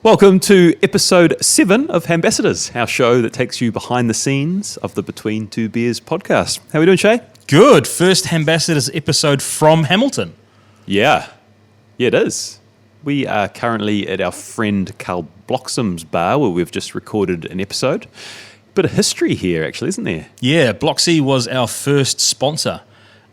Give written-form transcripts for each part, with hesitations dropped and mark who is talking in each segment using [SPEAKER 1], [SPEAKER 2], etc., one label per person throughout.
[SPEAKER 1] Welcome to episode 7 of HAMBASSADORS, our show that takes you behind the scenes of the Between Two Beers podcast. How are we doing, Shay?
[SPEAKER 2] Good. First HAMBASSADORS episode from Hamilton.
[SPEAKER 1] Yeah, it is. We are currently at our friend Carl Bloxham's bar where we've just recorded an episode. Bit of history here, actually, isn't there?
[SPEAKER 2] Yeah, Bloxy was our first sponsor.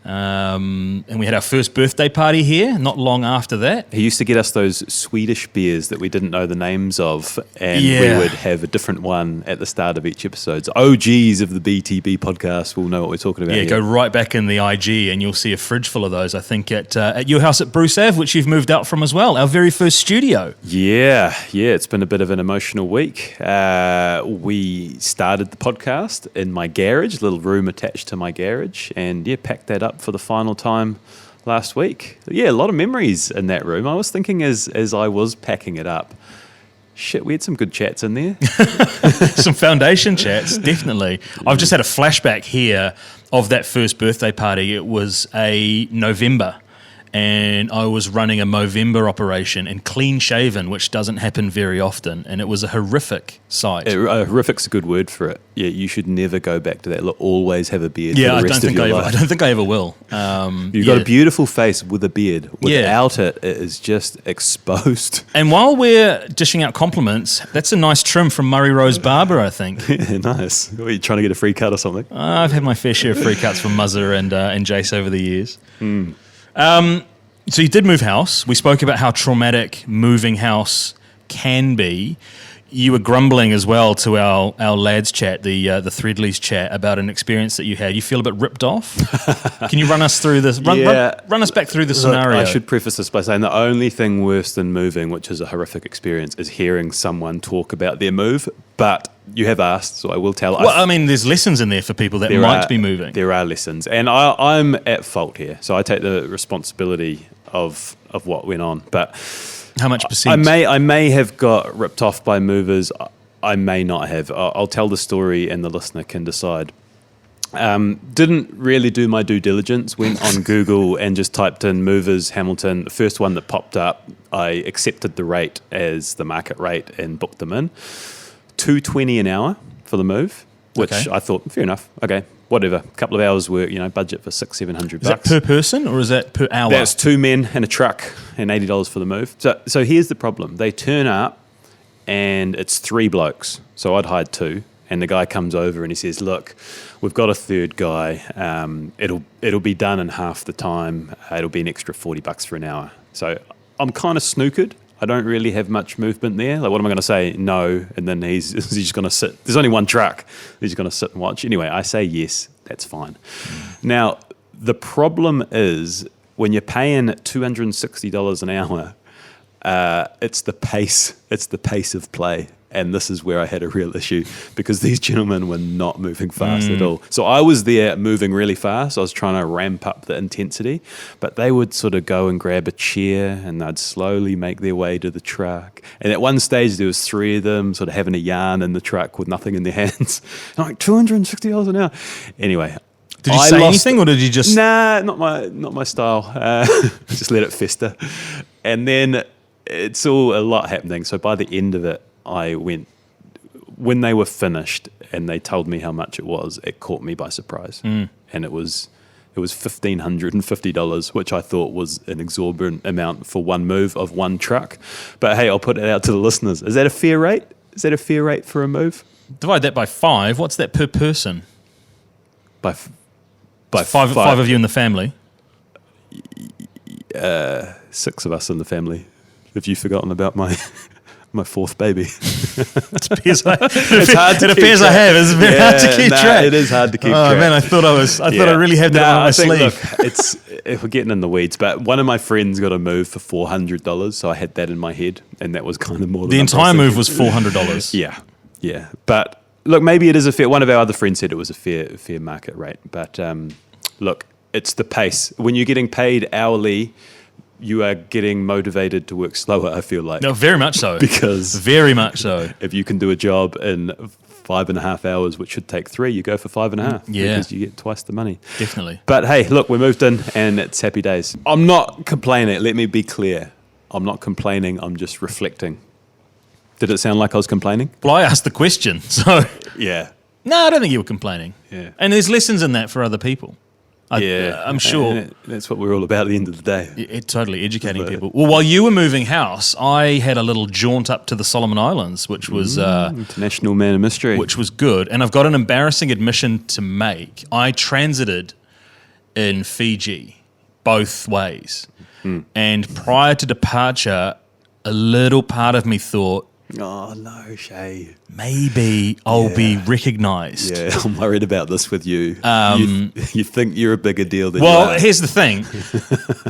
[SPEAKER 2] And we had our first birthday party here not long after that.
[SPEAKER 1] He used to get us those Swedish beers that we didn't know the names of, and we would have a different one at the start of each episode. So OGs of the BTB podcast will know what we're talking about.
[SPEAKER 2] Yeah, go right back in the IG and you'll see a fridge full of those, I think, at your house at Bruce Ave, which you've moved out from as well, our very first studio.
[SPEAKER 1] Yeah, it's been a bit of an emotional week. We started the podcast in my garage, a little room attached to my garage, and packed that up for the final time last week. Yeah, a lot of memories in that room. I was thinking as I was packing it up, shit, we had some good chats in there.
[SPEAKER 2] Some foundation chats, definitely. I've just had a flashback here of that first birthday party. It was a November, and I was running a Movember operation and clean shaven, which doesn't happen very often, and it was a horrific sight.
[SPEAKER 1] Horrific's a good word for it. Yeah, you should never go back to that. Always have a beard for the rest of your life.
[SPEAKER 2] I don't think I ever will.
[SPEAKER 1] You've got a beautiful face with a beard. Without it is just exposed.
[SPEAKER 2] And while we're dishing out compliments, that's a nice trim from Murray Rose Barber, I think.
[SPEAKER 1] Yeah, nice. Are you trying to get a free cut or something?
[SPEAKER 2] I've had my fair share of free cuts from Muzzer and Jace over the years. So you did move house. We spoke about how traumatic moving house can be. You were grumbling as well to our lads chat, the Threadleys chat, about an experience that you had. You feel a bit ripped off? Can you run us through this? Run us back through the scenario.
[SPEAKER 1] I should preface this by saying the only thing worse than moving, which is a horrific experience, is hearing someone talk about their move. But you have asked, so I will tell.
[SPEAKER 2] Well, I mean, there's lessons in there for people that might be moving.
[SPEAKER 1] There are lessons. And I'm at fault here. So I take the responsibility of what went on. But
[SPEAKER 2] how much percent?
[SPEAKER 1] I may have got ripped off by movers. I may not have. I'll tell the story and the listener can decide. Didn't really do my due diligence. Went on Google and just typed in movers Hamilton. The first one that popped up, I accepted the rate as the market rate and booked them in. $220 an hour for the move, which I thought, fair enough. Okay, whatever. A couple of hours work, budget for $600-700.
[SPEAKER 2] Is that per person or is that per hour?
[SPEAKER 1] That's 2 men and a truck and $80 for the move. So here's the problem. They turn up and it's 3 blokes. So I'd hired 2. And the guy comes over and he says, look, we've got a third guy. It'll be done in half the time. It'll be an extra $40 for an hour. So I'm kind of snookered. I don't really have much movement there. Like, what am I going to say? No. And then he's just going to sit. There's only one truck. He's going to sit and watch. Anyway, I say yes. That's fine. Now, the problem is when you're paying $260 an hour, it's the pace. It's the pace of play. And this is where I had a real issue because these gentlemen were not moving fast at all. So I was there moving really fast. I was trying to ramp up the intensity, but they would sort of go and grab a chair and they'd slowly make their way to the truck. And at one stage, there was 3 of them sort of having a yarn in the truck with nothing in their hands. And I'm like, $260 an hour. Anyway.
[SPEAKER 2] Did you say anything or did you just...
[SPEAKER 1] Nah, not my style. Just let it fester. And then it's all a lot happening. So by the end of it, I went, when they were finished and they told me how much it caught me by surprise. And it was $1,550, which I thought was an exorbitant amount for one move of one truck. But hey, I'll put it out to the listeners. Is that a fair rate? Is that a fair rate for a move?
[SPEAKER 2] Divide that by 5. What's that per person?
[SPEAKER 1] By
[SPEAKER 2] five of you in the family?
[SPEAKER 1] 6 of us in the family. Have you forgotten about my... my 4th baby.
[SPEAKER 2] It appears I have. It's very hard to keep track.
[SPEAKER 1] It is hard to keep track.
[SPEAKER 2] Oh man, I thought I really had that on my sleeve.
[SPEAKER 1] Look, if we're getting in the weeds, but one of my friends got a move for $400, so I had that in my head, and that was kind of more than
[SPEAKER 2] the entire move was $400.
[SPEAKER 1] Yeah. But look, maybe it is a fair. One of our other friends said it was a fair market rate, but look, it's the pace. When you're getting paid hourly, you are getting motivated to work slower, I feel like.
[SPEAKER 2] No, very much so.
[SPEAKER 1] Because
[SPEAKER 2] very much so.
[SPEAKER 1] If you can do a job in 5.5 hours, which should take 3, you go for 5.5.
[SPEAKER 2] Yeah.
[SPEAKER 1] Because you get twice the money.
[SPEAKER 2] Definitely.
[SPEAKER 1] But hey, look, we moved in and it's happy days. I'm not complaining. Let me be clear. I'm not complaining. I'm just reflecting. Did it sound like I was complaining?
[SPEAKER 2] Well, I asked the question, so
[SPEAKER 1] Yeah.
[SPEAKER 2] no, I don't think you were complaining.
[SPEAKER 1] Yeah.
[SPEAKER 2] And there's lessons in that for other people. I'm sure.
[SPEAKER 1] And that's what we're all about at the end of the day.
[SPEAKER 2] Totally educating
[SPEAKER 1] But-
[SPEAKER 2] people. Well, while you were moving house, I had a little jaunt up to the Solomon Islands, which was
[SPEAKER 1] International man of mystery.
[SPEAKER 2] which was good. And I've got an embarrassing admission to make. I transited in Fiji both ways. And prior to departure, a little part of me thought,
[SPEAKER 1] Oh, no, Shay.
[SPEAKER 2] maybe I'll be recognised.
[SPEAKER 1] Yeah, I'm worried about this with you. You think you're a bigger deal than you
[SPEAKER 2] Well,
[SPEAKER 1] are.
[SPEAKER 2] here's the thing.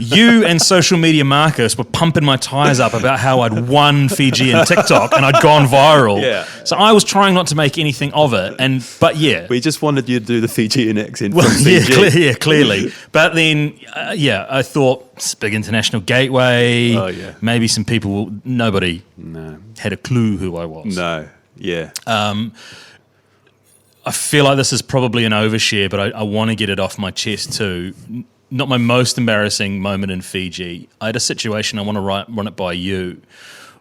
[SPEAKER 2] You and social media Marcus were pumping my tires up about how I'd won Fijian TikTok and I'd gone viral.
[SPEAKER 1] Yeah.
[SPEAKER 2] So I was trying not to make anything of it. But yeah.
[SPEAKER 1] We just wanted you to do the Fijian accent
[SPEAKER 2] Well,
[SPEAKER 1] from
[SPEAKER 2] yeah,
[SPEAKER 1] Fiji.
[SPEAKER 2] clearly. But then, I thought it's a big international gateway.
[SPEAKER 1] Oh, yeah.
[SPEAKER 2] Maybe some people, nobody
[SPEAKER 1] No.
[SPEAKER 2] had a clue who I was.
[SPEAKER 1] No. Yeah.
[SPEAKER 2] I feel like this is probably an overshare, but I want to get it off my chest too. Not my most embarrassing moment in Fiji. I had a situation, I want to run it by you,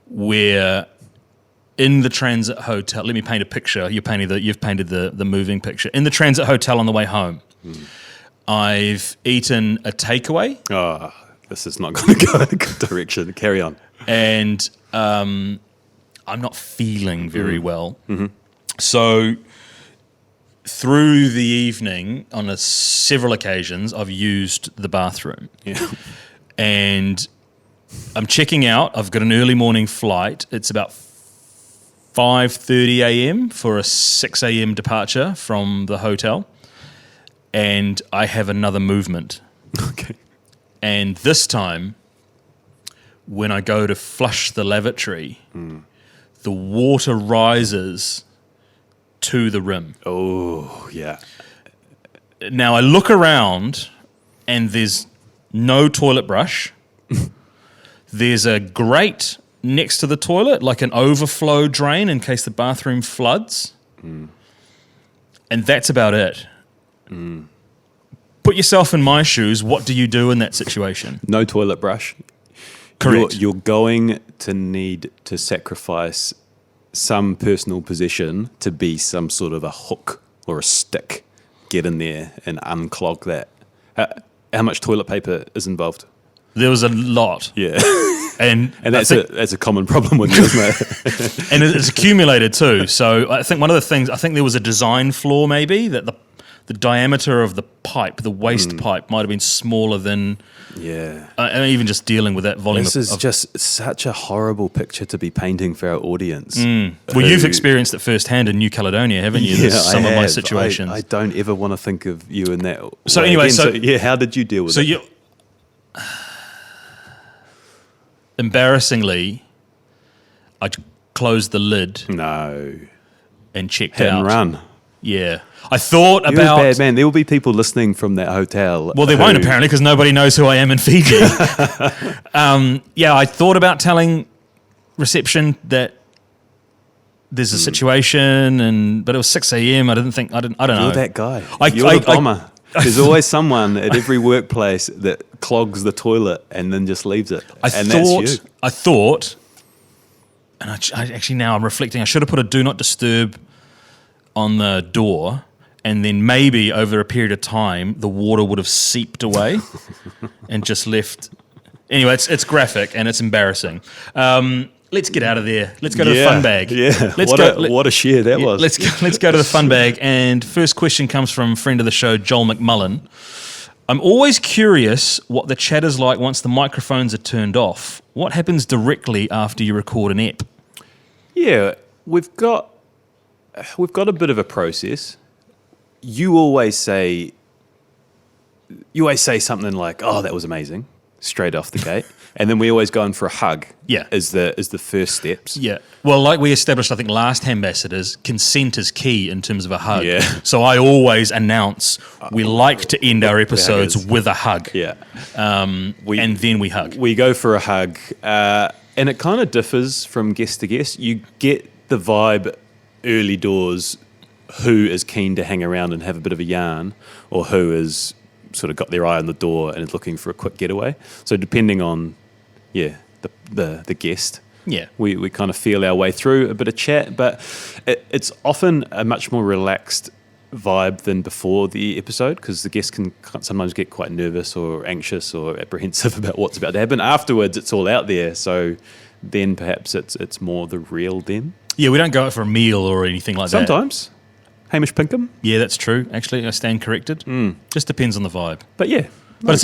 [SPEAKER 2] where in the transit hotel, let me paint a picture. You've painted the moving picture. In the transit hotel on the way home, I've eaten a takeaway.
[SPEAKER 1] Oh, this is not going to go in a good direction. Carry on.
[SPEAKER 2] And I'm not feeling very well. So through the evening, on several occasions, I've used the bathroom.
[SPEAKER 1] Yeah.
[SPEAKER 2] And I'm checking out. I've got an early morning flight. It's about 5:30 a.m. for a 6 a.m. departure from the hotel. And I have another movement.
[SPEAKER 1] Okay.
[SPEAKER 2] And this time, when I go to flush the lavatory, the water rises to the rim.
[SPEAKER 1] Oh, yeah.
[SPEAKER 2] Now I look around and there's no toilet brush. There's a grate next to the toilet, like an overflow drain in case the bathroom floods. And that's about it. Put yourself in my shoes. What do you do in that situation?
[SPEAKER 1] No toilet brush.
[SPEAKER 2] Correct.
[SPEAKER 1] You're going to need to sacrifice some personal possession to be some sort of a hook or a stick. Get in there and unclog that. How much toilet paper is involved?
[SPEAKER 2] There was a lot.
[SPEAKER 1] Yeah.
[SPEAKER 2] And
[SPEAKER 1] And that's a common problem with me, isn't it?
[SPEAKER 2] and it's accumulated too. So I think one of the things, I think there was a design flaw maybe, that the diameter of the pipe, the waste pipe, might have been smaller than,
[SPEAKER 1] Yeah.
[SPEAKER 2] and even just dealing with that volume
[SPEAKER 1] This is just such a horrible picture to be painting for our audience.
[SPEAKER 2] Well, you've experienced it firsthand in New Caledonia, haven't you? There's some of my situations.
[SPEAKER 1] I don't ever want to think of you in that
[SPEAKER 2] So
[SPEAKER 1] way
[SPEAKER 2] anyway,
[SPEAKER 1] again. How did you deal with it?
[SPEAKER 2] you, embarrassingly, I closed the lid
[SPEAKER 1] No.
[SPEAKER 2] and checked
[SPEAKER 1] Hit
[SPEAKER 2] out.
[SPEAKER 1] and run.
[SPEAKER 2] Yeah. I thought
[SPEAKER 1] You're
[SPEAKER 2] about...
[SPEAKER 1] a bad man. There will be people listening from that hotel.
[SPEAKER 2] Well, they won't apparently because nobody knows who I am in Fiji. I thought about telling reception that there's a situation, but it was 6 a.m. I don't know.
[SPEAKER 1] You're that guy.
[SPEAKER 2] I-
[SPEAKER 1] You're
[SPEAKER 2] I-
[SPEAKER 1] the bomber. There's always someone at every workplace that clogs the toilet and then just leaves it. That's you.
[SPEAKER 2] I thought, and I actually now I'm reflecting, I should have put a do not disturb on the door, and then maybe over a period of time, the water would have seeped away and just left. Anyway, it's graphic and it's embarrassing. Let's get out of there. Let's go to the fun bag.
[SPEAKER 1] Yeah,
[SPEAKER 2] Let's
[SPEAKER 1] what a share that was.
[SPEAKER 2] Let's go to the fun bag. And first question comes from friend of the show, Joel McMullen. I'm always curious what the chat is like once the microphones are turned off. What happens directly after you record an ep?
[SPEAKER 1] Yeah, we've got a bit of a process. You always say something like, "Oh, that was amazing," straight off the gate, and then we always go in for a hug.
[SPEAKER 2] Yeah.
[SPEAKER 1] is the first steps.
[SPEAKER 2] Yeah. Well, like we established, I think, last Ambassadors, consent is key in terms of a hug.
[SPEAKER 1] Yeah.
[SPEAKER 2] So I always announce we like to end our episodes
[SPEAKER 1] huggers.
[SPEAKER 2] with a hug.
[SPEAKER 1] Yeah,
[SPEAKER 2] And then we hug.
[SPEAKER 1] we go for a hug, and it kind of differs from guest to guest. You get the vibe early doors who is keen to hang around and have a bit of a yarn, or who is sort of got their eye on the door and is looking for a quick getaway. So depending on the guest,
[SPEAKER 2] Yeah.
[SPEAKER 1] We kind of feel our way through a bit of chat, but it's often a much more relaxed vibe than before the episode, because the guests can sometimes get quite nervous or anxious or apprehensive about what's about to happen. Afterwards, it's all out there, so then perhaps it's more the real them.
[SPEAKER 2] Yeah, we don't go out for a meal or anything like that.
[SPEAKER 1] Sometimes. Hamish Pinkham.
[SPEAKER 2] Yeah, that's true. Actually, I stand corrected. Just depends on the vibe.
[SPEAKER 1] But yeah.
[SPEAKER 2] But it's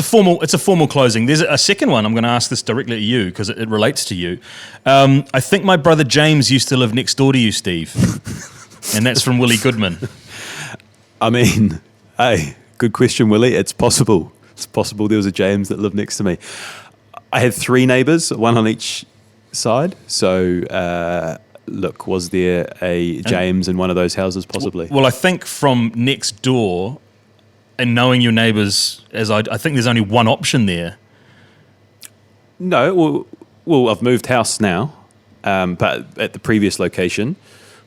[SPEAKER 2] a formal closing. There's a second one. I'm going to ask this directly to you because it relates to you. I think my brother James used to live next door to you, Steve. And that's from Willie Goodman.
[SPEAKER 1] I mean, hey, good question, Willie. It's possible. It's possible there was a James that lived next to me. I had 3 neighbours, one on each side. So, look, was there a James in one of those houses? Possibly.
[SPEAKER 2] Well, I think from next door and knowing your neighbours, I think there's only one option there.
[SPEAKER 1] No, well, I've moved house now, but at the previous location,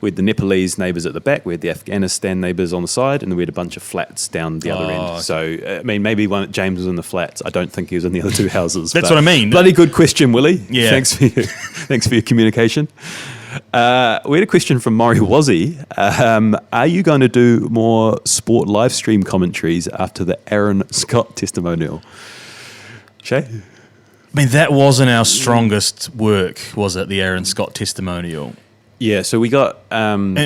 [SPEAKER 1] we had the Nepalese neighbours at the back, we had the Afghanistan neighbours on the side, and then we had a bunch of flats down the other end.
[SPEAKER 2] Okay.
[SPEAKER 1] So, I mean, maybe James was in the flats. I don't think he was in the other 2 houses.
[SPEAKER 2] That's what I mean.
[SPEAKER 1] Bloody good question, Willie.
[SPEAKER 2] Yeah.
[SPEAKER 1] Thanks for your communication. We had a question from Maury Wazzy. Are you going to do more sport live stream commentaries after the Aaron Scott testimonial? Shay?
[SPEAKER 2] I mean, that wasn't our strongest work, was it? The Aaron Scott testimonial.
[SPEAKER 1] Yeah, so we got...
[SPEAKER 2] And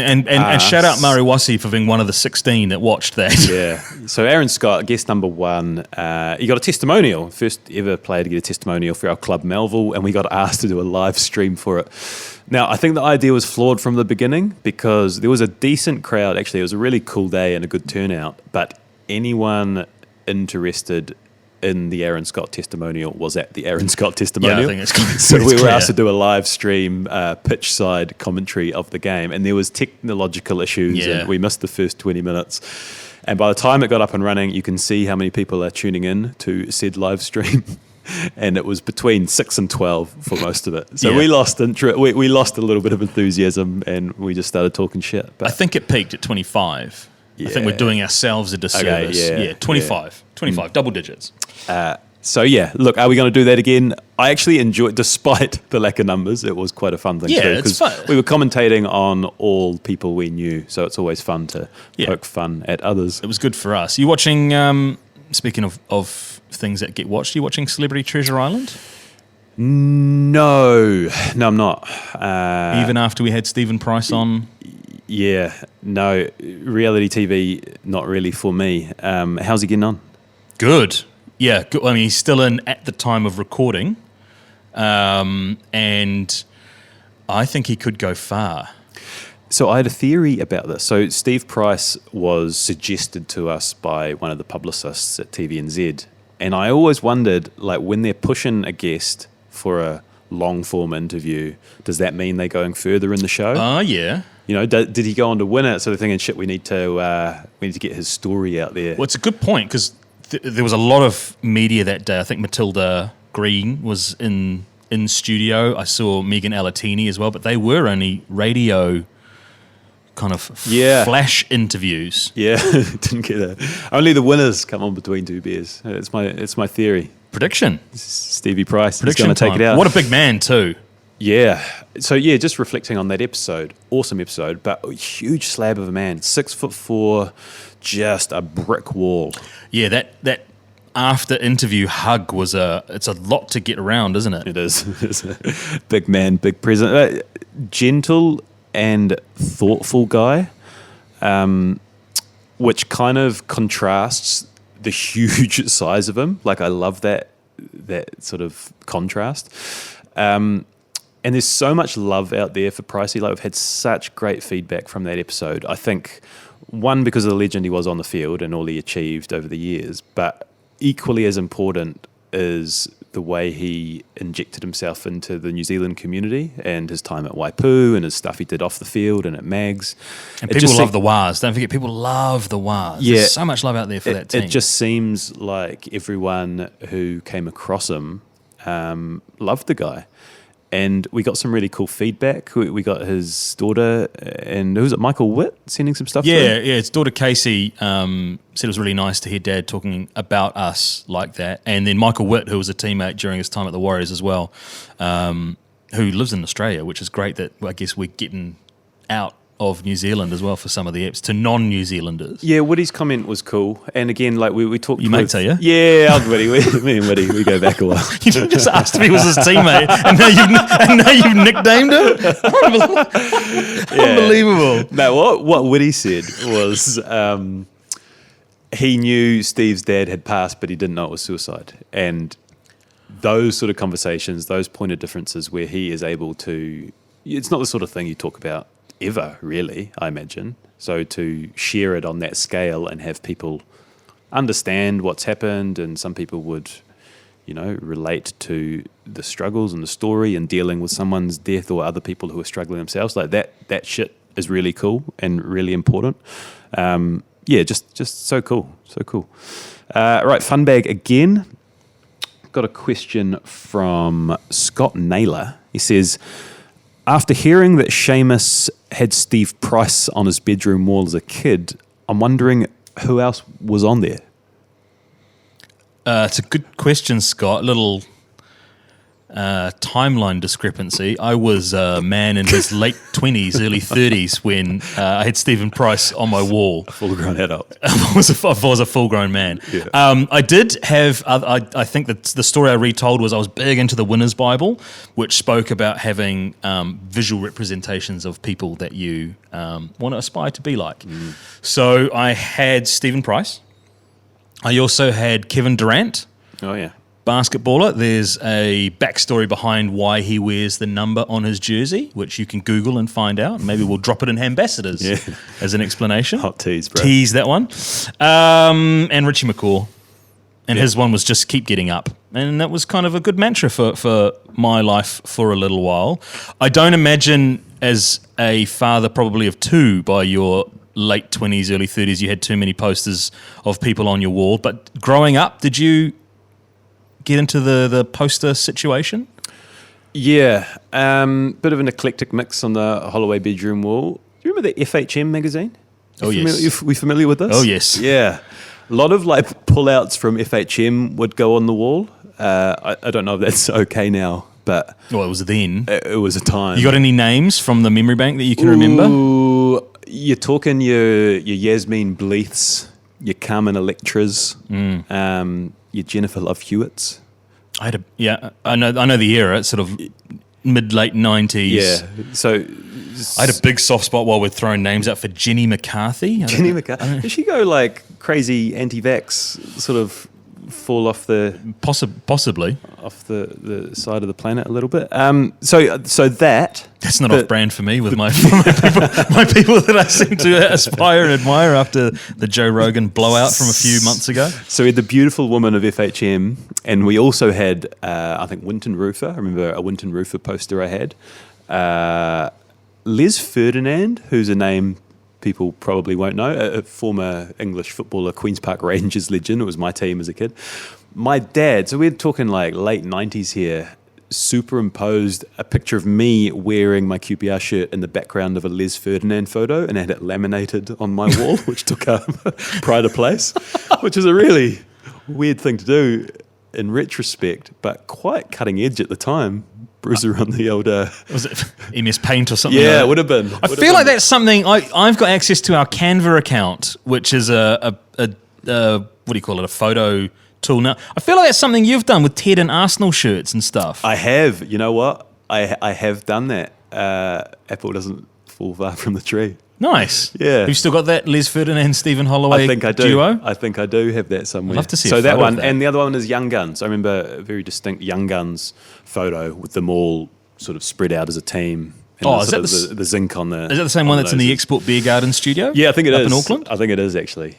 [SPEAKER 2] shout out Murray Wassi for being one of the 16 that watched that.
[SPEAKER 1] Yeah. So Aaron Scott, guest number 1, he got a testimonial, first ever player to get a testimonial for our club Melville, and we got asked to do a live stream for it. Now, I think the idea was flawed from the beginning because there was a decent crowd. Actually, it was a really cool day and a good turnout, but anyone interested in the Aaron Scott testimonial was at the Aaron Scott testimonial.
[SPEAKER 2] Yeah, I think it's
[SPEAKER 1] so we were asked to do a live stream pitch side commentary of the game, and there was technological issues, and we missed the first 20 minutes. And by the time it got up and running, you can see how many people are tuning in to said live stream. And it was between 6 and 12 for most of it. So we lost we lost a little bit of enthusiasm, and we just started talking shit. But
[SPEAKER 2] I think it peaked at 25. I think we're doing ourselves a disservice.
[SPEAKER 1] Okay,
[SPEAKER 2] 25, double digits.
[SPEAKER 1] So yeah, look, are we going to do that again? I actually enjoyed, despite the lack of numbers, it was quite a fun thing to do.
[SPEAKER 2] It's fun.
[SPEAKER 1] We were commentating on all people we knew, so it's always fun to poke fun at others.
[SPEAKER 2] It was good for us. You watching, speaking of things that get watched, you watching Celebrity Treasure Island?
[SPEAKER 1] No, I'm not.
[SPEAKER 2] Even after we had Stephen Price on?
[SPEAKER 1] Yeah, no, reality TV, not really for me. How's he getting on?
[SPEAKER 2] Good. Yeah, good. I mean, he's still in at the time of recording, and I think he could go far.
[SPEAKER 1] So I had a theory about this. So Steve Price was suggested to us by one of the publicists at TVNZ, and I always wondered, like, when they're pushing a guest for a long-form interview, does that mean they're going further in the show?
[SPEAKER 2] Oh, yeah.
[SPEAKER 1] You know, did he go on to win it? Sort of thinking, shit, we need to get his story out there.
[SPEAKER 2] Well, it's a good point because there was a lot of media that day. I think Matilda Green was in studio. I saw Megan Alatini as well, but they were only radio kind of flash interviews.
[SPEAKER 1] Yeah, didn't get that. Only the winners come on between 2 beers. It's my theory.
[SPEAKER 2] Prediction.
[SPEAKER 1] Stevie Price is going to take it out.
[SPEAKER 2] What a big man too.
[SPEAKER 1] Yeah. So yeah, just reflecting on that episode, awesome episode, but a huge slab of a man, 6'4", just a brick wall.
[SPEAKER 2] Yeah, that after interview hug it's a lot to get around, isn't it?
[SPEAKER 1] It is. It's a big man, big presence, gentle and thoughtful guy, which kind of contrasts the huge size of him. Like, I love that sort of contrast. And there's so much love out there for Pricey. Like, we've had such great feedback from that episode. I think, one, because of the legend he was on the field and all he achieved over the years, but equally as important is the way he injected himself into the New Zealand community and his time at Waipu and his stuff he did off the field and at Mags.
[SPEAKER 2] And people love the Wars. Don't forget, people love the Wars.
[SPEAKER 1] Yeah,
[SPEAKER 2] there's so much love out there for that team.
[SPEAKER 1] It just seems like everyone who came across him loved the guy. And we got some really cool feedback. We got his daughter, and who was it, Michael Witt, sending some stuff to him?
[SPEAKER 2] Yeah, his daughter Casey said it was really nice to hear Dad talking about us like that. And then Michael Witt, who was a teammate during his time at the Warriors as well, who lives in Australia, which is great that I guess we're getting out of New Zealand as well for some of the apps to non-New Zealanders.
[SPEAKER 1] Yeah, Woody's comment was cool. And again, like we talked...
[SPEAKER 2] You mates, are you?
[SPEAKER 1] Yeah, I'm Woody. Me and Woody, we go back a while.
[SPEAKER 2] You just asked if he was his teammate, and now you've nicknamed him? Unbelievable.
[SPEAKER 1] No, what Woody said was he knew Steve's dad had passed, but he didn't know it was suicide. And those sort of conversations, those pointed differences where he is able to... It's not the sort of thing you talk about ever, really, I imagine. So to share it on that scale and have people understand what's happened, and some people would, relate to the struggles and the story and dealing with someone's death, or other people who are struggling themselves, like that shit is really cool and really important. Just so cool. Right, fun bag again. Got a question from Scott Naylor. He says, after hearing that Seamus had Steve Price on his bedroom wall as a kid, I'm wondering who else was on there.
[SPEAKER 2] It's a good question, Scott. Little timeline discrepancy. I was a man in his late 20s, early 30s when I had Stephen Price on my wall.
[SPEAKER 1] A full-grown adult.
[SPEAKER 2] I was a full-grown man.
[SPEAKER 1] Yeah.
[SPEAKER 2] I did have, I think that the story I retold was I was big into the Winner's Bible, which spoke about having visual representations of people that you want to aspire to be like. So I had Stephen Price. I also had Kevin Durant.
[SPEAKER 1] Oh, yeah.
[SPEAKER 2] Basketballer. There's a backstory behind why he wears the number on his jersey, which you can Google and find out. Maybe we'll drop it in HAMBASSADORS as an explanation.
[SPEAKER 1] Hot tease, bro.
[SPEAKER 2] Tease that one. And Richie McCaw. And his one was just keep getting up. And that was kind of a good mantra for my life for a little while. I don't imagine, as a father probably of two by your late 20s, early 30s, you had too many posters of people on your wall. But growing up, did you get into the poster situation?
[SPEAKER 1] Yeah, bit of an eclectic mix on the Holloway bedroom wall. Do you remember the FHM magazine?
[SPEAKER 2] Yes.
[SPEAKER 1] We familiar with this?
[SPEAKER 2] Oh, yes.
[SPEAKER 1] Yeah. A lot of pullouts from FHM would go on the wall. I don't know if that's okay now, but...
[SPEAKER 2] Well, it was then.
[SPEAKER 1] It was a time.
[SPEAKER 2] You got any names from the memory bank that you can remember?
[SPEAKER 1] You're talking your Yasmin Bleeths, your Carmen Electras, your Jennifer Love Hewitts.
[SPEAKER 2] I know the era. It's sort of mid-late 90s.
[SPEAKER 1] Yeah, so...
[SPEAKER 2] I had a big soft spot while we're throwing names out for Jenny McCarthy.
[SPEAKER 1] Jenny McCarthy. Did she go crazy anti-vax, sort of fall off the...
[SPEAKER 2] Possibly.
[SPEAKER 1] Off the side of the planet a little bit. So that...
[SPEAKER 2] That's not off-brand for me with my people that I seem to aspire and admire after the Joe Rogan blowout from a few months ago.
[SPEAKER 1] So we had the beautiful woman of FHM, and we also had, I think, Winton Rufer. I remember a Winton Rufer poster I had. Les Ferdinand, who's a name people probably won't know, a former English footballer, Queen's Park Rangers legend. It was my team as a kid. My dad, so we're talking late 90s here, superimposed a picture of me wearing my QPR shirt in the background of a Les Ferdinand photo, and had it laminated on my wall, which took up pride of place, which is a really weird thing to do in retrospect, but quite cutting edge at the time. Bruiser on the old...
[SPEAKER 2] Was it MS Paint or something?
[SPEAKER 1] Yeah, it would have been.
[SPEAKER 2] I feel like that's something... I've got access to our Canva account, which is a what do you call it, a photo tool now. I feel like that's something you've done with Ted and Arsenal shirts and stuff.
[SPEAKER 1] I have. You know what? I have done that. Apple doesn't fall far from the tree.
[SPEAKER 2] Nice.
[SPEAKER 1] Yeah.
[SPEAKER 2] You've still got that Les Ferdinand, Stephen Holloway
[SPEAKER 1] I think I do.
[SPEAKER 2] duo?
[SPEAKER 1] I think I do have that somewhere.
[SPEAKER 2] I'd love to see
[SPEAKER 1] so
[SPEAKER 2] a
[SPEAKER 1] that
[SPEAKER 2] photo
[SPEAKER 1] one,
[SPEAKER 2] of that.
[SPEAKER 1] and the other one is Young Guns. I remember a very distinct Young Guns photo with them all sort of spread out as a team. And
[SPEAKER 2] Is that
[SPEAKER 1] the zinc on the...
[SPEAKER 2] Is that the same one that's in the Export Beer Garden studio?
[SPEAKER 1] Yeah, I think it is.
[SPEAKER 2] Up in Auckland?
[SPEAKER 1] I think it is, actually.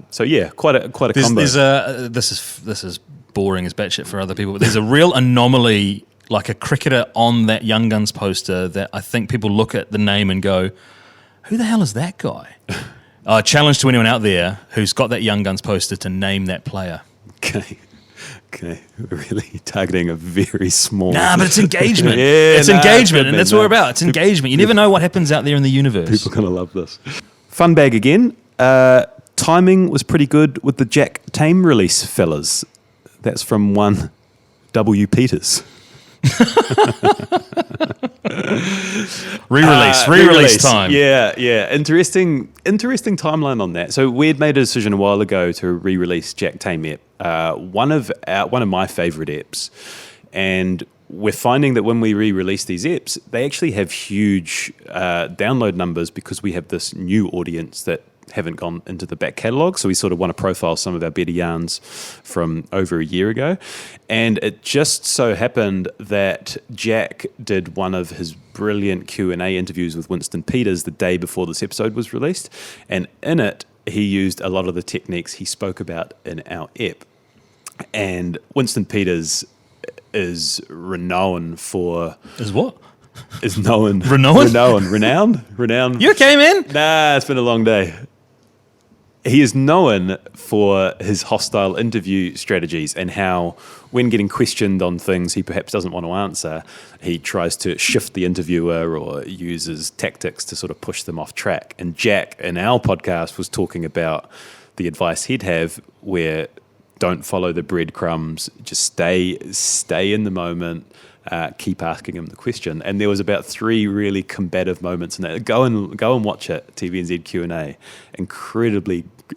[SPEAKER 1] So yeah, quite a combo.
[SPEAKER 2] This is boring as batshit for other people, but there's a real anomaly, like a cricketer on that Young Guns poster, that I think people look at the name and go, who the hell is that guy? Challenge to anyone out there who's got that Young Guns poster to name that player.
[SPEAKER 1] Okay, we're really targeting a very small...
[SPEAKER 2] Nah, but it's engagement.
[SPEAKER 1] It's
[SPEAKER 2] engagement, and that's what we're about. It's engagement. You never know what happens out there in the universe.
[SPEAKER 1] People are going to love this. Fun bag again. Timing was pretty good with the Jack Tame release, fellas. That's from one W. Peters.
[SPEAKER 2] Re-release time.
[SPEAKER 1] Yeah. Interesting timeline on that. So we'd made a decision a while ago to re-release Jack Tame ep, one of my favorite eps, and we're finding that when we re-release these eps, they actually have huge download numbers because we have this new audience that haven't gone into the back catalogue. So we sort of want to profile some of our better yarns from over a year ago. And it just so happened that Jack did one of his brilliant Q&A interviews with Winston Peters the day before this episode was released. And in it, he used a lot of the techniques he spoke about in our ep. And Winston Peters is renowned for...
[SPEAKER 2] Is what?
[SPEAKER 1] Is known...
[SPEAKER 2] Renowned? You okay, man?
[SPEAKER 1] Nah, it's been a long day. He is known for his hostile interview strategies and how, when getting questioned on things he perhaps doesn't want to answer, he tries to shift the interviewer or uses tactics to sort of push them off track. And Jack, in our podcast, was talking about the advice he'd have where don't follow the breadcrumbs, just stay in the moment, keep asking him the question. And there was about 3 really combative moments in that. Go and watch it, TVNZ Q&A.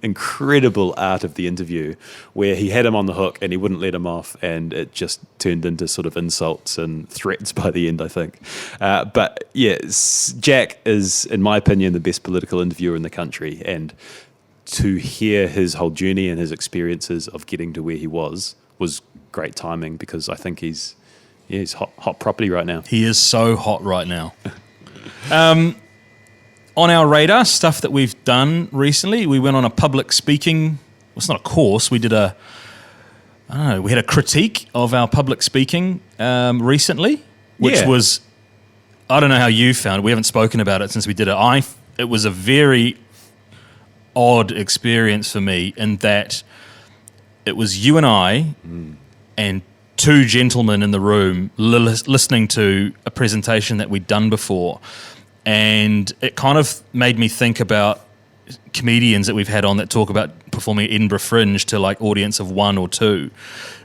[SPEAKER 1] Incredible art of the interview where he had him on the hook and he wouldn't let him off, and it just turned into sort of insults and threats by the end, I think. But yeah, Jack is, in my opinion, the best political interviewer in the country, and to hear his whole journey and his experiences of getting to where he was great timing, because I think he's hot property right now.
[SPEAKER 2] He is so hot right now. On our radar, stuff that we've done recently, we went on a public speaking, well, it's not a course, we had a critique of our public speaking recently, which was, I don't know how you found it, we haven't spoken about it since we did it. It was a very odd experience for me in that it was you and I and 2 gentlemen in the room listening to a presentation that we'd done before, and it kind of made me think about comedians that we've had on that talk about performing at Edinburgh Fringe to like audience of 1 or 2,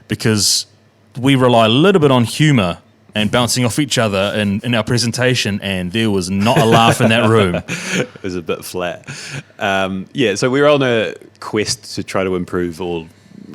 [SPEAKER 2] because we rely a little bit on humour and bouncing off each other in our presentation, and there was not a laugh in that room.
[SPEAKER 1] It was a bit flat. So we're on a quest to try to improve all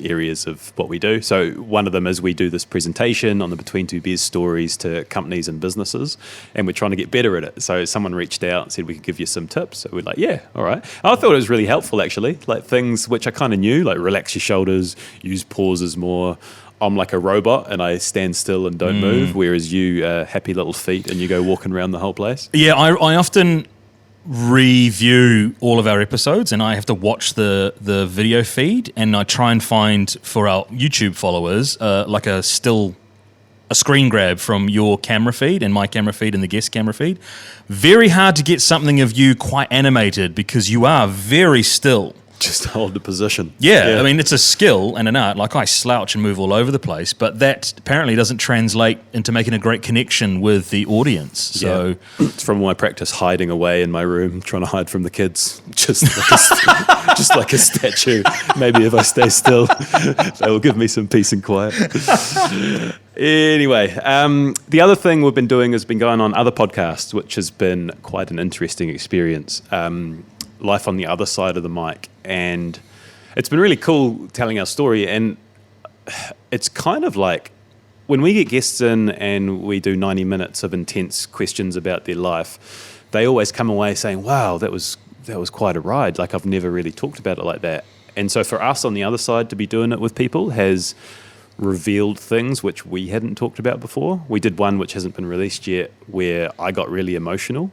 [SPEAKER 1] areas of what we do. So one of them is we do this presentation on the Between Two Beers stories to companies and businesses, and we're trying to get better at it. So someone reached out and said we could give you some tips. So we're like, yeah, all right. I thought it was really helpful, actually, like things which I kind of knew, like relax your shoulders, use pauses more. I'm like a robot and I stand still and don't move, whereas you happy little feet and you go walking around the whole place. Yeah,
[SPEAKER 2] I often review all of our episodes and I have to watch the video feed, and I try and find for our YouTube followers like a screen grab from your camera feed and my camera feed and the guest camera feed. Very hard to get something of you quite animated because you are very still.
[SPEAKER 1] Just hold the position.
[SPEAKER 2] Yeah, I mean, it's a skill and an art. Like, I slouch and move all over the place, but that apparently doesn't translate into making a great connection with the audience. So
[SPEAKER 1] it's from my practice hiding away in my room, trying to hide from the kids, just like a statue. Maybe if I stay still, they will give me some peace and quiet. Anyway, the other thing we've been doing has been going on other podcasts, which has been quite an interesting experience. Life on the other side of the mic, and it's been really cool telling our story. And it's kind of like when we get guests in and we do 90 minutes of intense questions about their life, they always come away saying, wow, that was quite a ride. Like, I've never really talked about it like that. And so for us on the other side to be doing it with people has revealed things which we hadn't talked about before. We did one which hasn't been released yet where I got really emotional.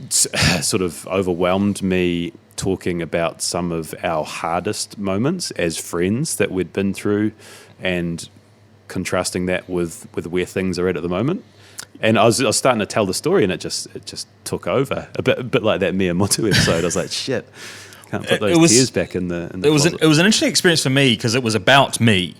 [SPEAKER 1] Sort of overwhelmed me talking about some of our hardest moments as friends that we'd been through, and contrasting that with where things are at the moment. And I was starting to tell the story, and it just took over a bit like that Miyamoto episode. I was like, shit, can't put those tears back in the closet.
[SPEAKER 2] It was an interesting experience for me because it was about me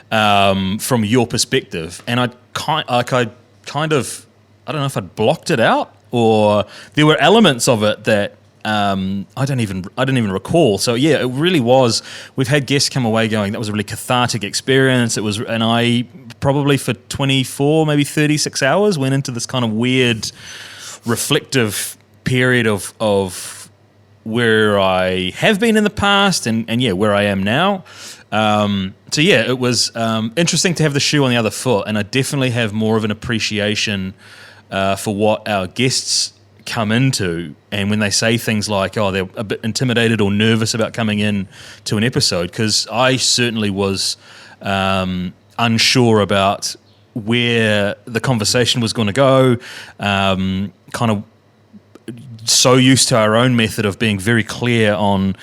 [SPEAKER 2] from your perspective, and I kind of I don't know if I'd blocked it out, or there were elements of it that I don't even recall. So yeah, it really was. We've had guests come away going, that was a really cathartic experience. It was, and I probably for 24, maybe 36 hours went into this kind of weird, reflective period of where I have been in the past and yeah, where I am now. So yeah, it was interesting to have the shoe on the other foot, and I definitely have more of an appreciation for what our guests come into, and when they say things like, oh, they're a bit intimidated or nervous about coming in to an episode, because I certainly was unsure about where the conversation was going to go, kind of so used to our own method of being very clear on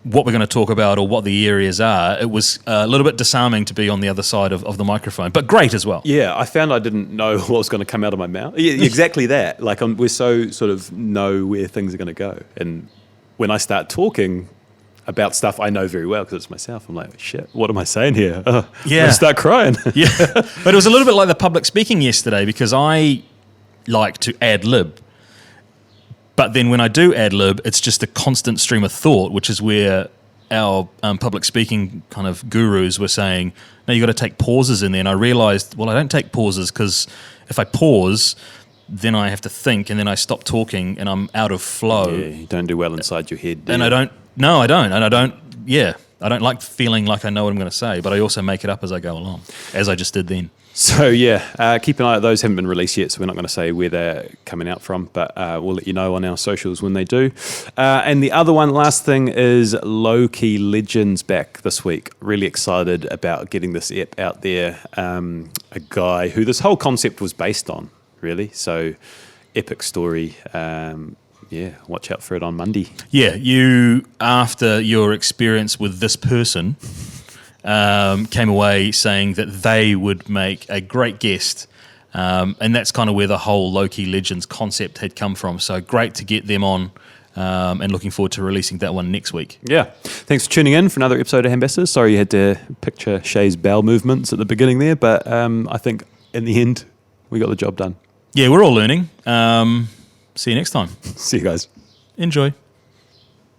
[SPEAKER 2] what we're going to talk about or what the areas are. It was a little bit disarming to be on the other side of the microphone, but great as well.
[SPEAKER 1] Yeah, I found I didn't know what was going to come out of my mouth. Yeah, exactly that. Like we're so sort of know where things are going to go. And when I start talking about stuff I know very well because it's myself, I'm like, shit, what am I saying here? I'm going to start crying.
[SPEAKER 2] Yeah, but it was a little bit like the public speaking yesterday, because I like to ad-lib. But then when I do ad-lib, it's just a constant stream of thought, which is where our public speaking kind of gurus were saying, no, you got to take pauses in there. And I realized, well, I don't take pauses, because if I pause, then I have to think, and then I stop talking and I'm out of flow.
[SPEAKER 1] Yeah, you don't do well inside your head.
[SPEAKER 2] And I don't. I don't like feeling like I know what I'm going to say, but I also make it up as I go along, as I just did then.
[SPEAKER 1] So yeah, keep an eye out. Those haven't been released yet, so we're not going to say where they're coming out from, but we'll let you know on our socials when they do. And the other one, last thing, is Low Key Legends back this week. Really excited about getting this ep out there. A guy who this whole concept was based on, really. So epic story. Yeah, watch out for it on Monday.
[SPEAKER 2] Yeah, you, after your experience with this person, came away saying that they would make a great guest, and that's kind of where the whole Low Key Legends concept had come from. So great to get them on, and looking forward to releasing that one next week.
[SPEAKER 1] Yeah, thanks for tuning in for another episode of HAMBASSADORS. Sorry you had to picture Shay's bowel movements at the beginning there, but I think in the end we got the job done.
[SPEAKER 2] Yeah, we're all learning. See you next time.
[SPEAKER 1] See you guys.
[SPEAKER 2] Enjoy.